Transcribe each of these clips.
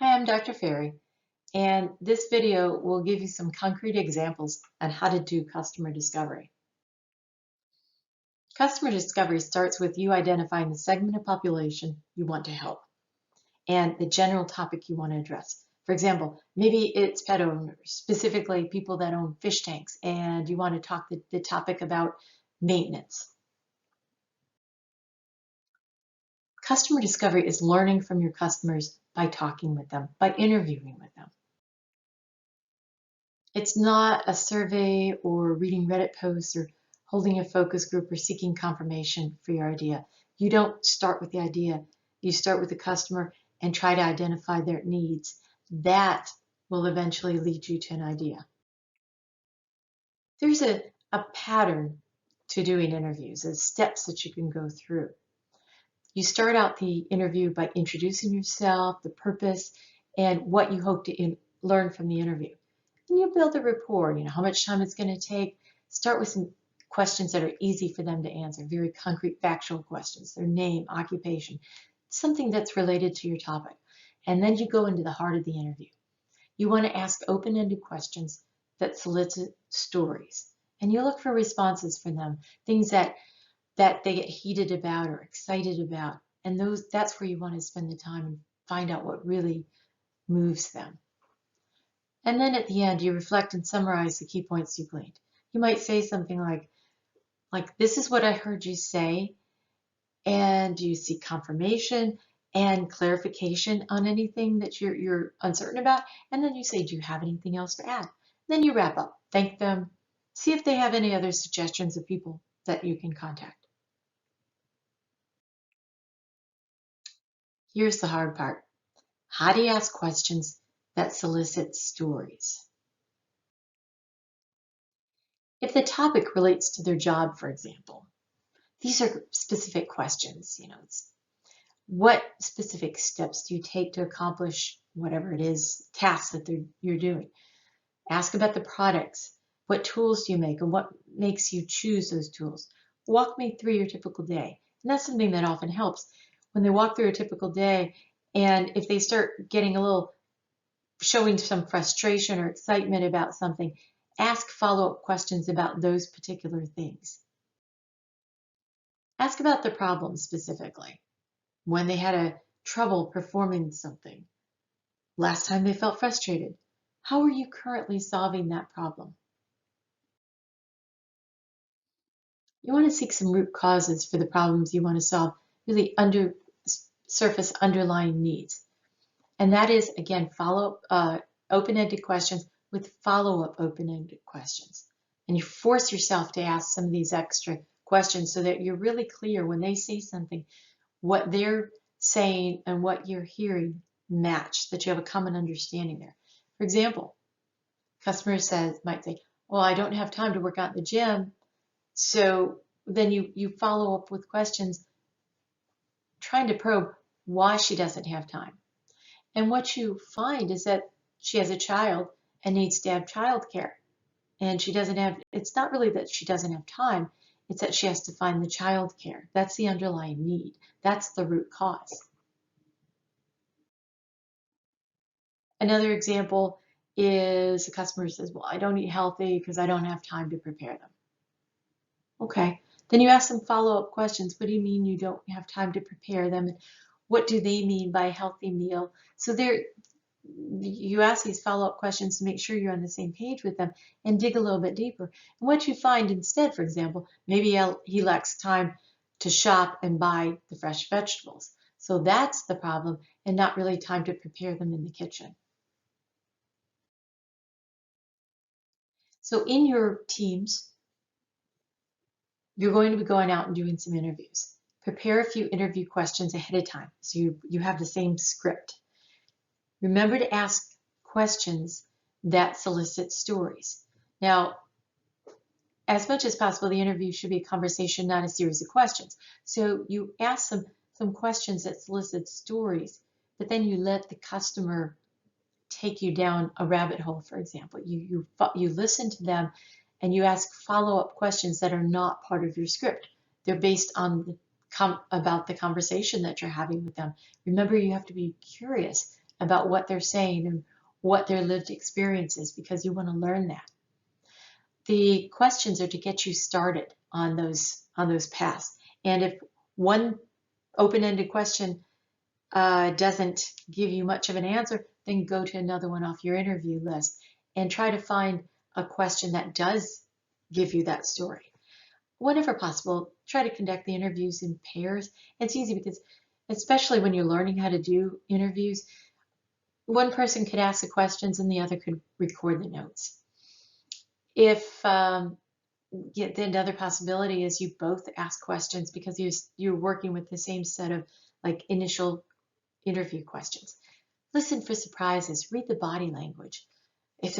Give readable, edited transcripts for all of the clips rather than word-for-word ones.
Hi, I'm Dr. Ferry, and this video will give you some concrete examples on how to do customer discovery. Customer discovery starts with you identifying the segment of population you want to help and the general topic you want to address. For example, maybe it's pet owners, specifically people that own fish tanks, and you want to talk the topic about maintenance. Customer discovery is learning from your customers by talking with them, by interviewing with them. It's not a survey or reading Reddit posts or holding a focus group or seeking confirmation for your idea. You don't start with the idea. You start with the customer and try to identify their needs. That will eventually lead you to an idea. There's a pattern to doing interviews, there's steps that you can go through. You start out the interview by introducing yourself, the purpose, and what you hope to learn from the interview. And you build a rapport, how much time it's going to take. Start with some questions that are easy for them to answer, very concrete, factual questions, their name, occupation, something that's related to your topic. And then you go into the heart of the interview. You want to ask open-ended questions that solicit stories. And you look for responses from them, things that they get heated about or excited about. And that's where you want to spend the time and find out what really moves them. And then at the end, you reflect and summarize the key points you gleaned. You might say something like this is what I heard you say, and you seek confirmation and clarification on anything that you're uncertain about. And then you say, do you have anything else to add? Then you wrap up, thank them, see if they have any other suggestions of people that you can contact. Here's the hard part. How do you ask questions that solicit stories? If the topic relates to their job, for example, these are specific questions. What specific steps do you take to accomplish whatever it is, tasks that you're doing? Ask about the products. What tools do you make and what makes you choose those tools? Walk me through your typical day. And that's something that often helps when they walk through a typical day. And if they start getting showing some frustration or excitement about something, ask follow-up questions about those particular things. Ask about the problem specifically. When they had a trouble performing something. Last time they felt frustrated. How are you currently solving that problem? You want to seek some root causes for the problems you want to solve, really surface underlying needs. And that is, again, open-ended questions with follow-up open-ended questions. And you force yourself to ask some of these extra questions so that you're really clear when they say something, what they're saying and what you're hearing match, that you have a common understanding there. For example, customers might say, well, I don't have time to work out in the gym. So then you follow up with questions trying to probe why she doesn't have time. And what you find is that she has a child and needs to have childcare. And it's not really that she doesn't have time, it's that she has to find the childcare. That's the underlying need. That's the root cause. Another example is a customer says, well, I don't eat healthy because I don't have time to prepare them. Okay, then you ask them follow-up questions. What do you mean you don't have time to prepare them? And what do they mean by a healthy meal? So you ask these follow-up questions to make sure you're on the same page with them and dig a little bit deeper. And what you find instead, for example, maybe he lacks time to shop and buy the fresh vegetables. So that's the problem, and not really time to prepare them in the kitchen. So in your teams, you're going to be going out and doing some interviews. Prepare a few interview questions ahead of time so you have the same script. Remember to ask questions that solicit stories. Now, as much as possible, the interview should be a conversation, not a series of questions. So you ask some questions that solicit stories, but then you let the customer take you down a rabbit hole, for example. You listen to them and you ask follow-up questions that are not part of your script. They're based on about the conversation that you're having with them. Remember, you have to be curious about what they're saying and what their lived experience is, because you want to learn that. The questions are to get you started on those paths. And if one open-ended question doesn't give you much of an answer, then go to another one off your interview list and try to find a question that does give you that story. Whenever possible, try to conduct the interviews in pairs. It's easy because, especially when you're learning how to do interviews, one person could ask the questions and the other could record the notes. If the another possibility is you both ask questions, because you're working with the same set of like initial interview questions. Listen for surprises. Read the body language. If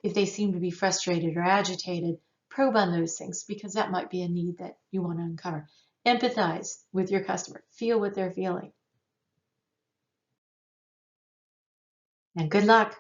they seem to be frustrated or agitated, probe on those things, because that might be a need that you want to uncover. Empathize with your customer. Feel what they're feeling. And good luck.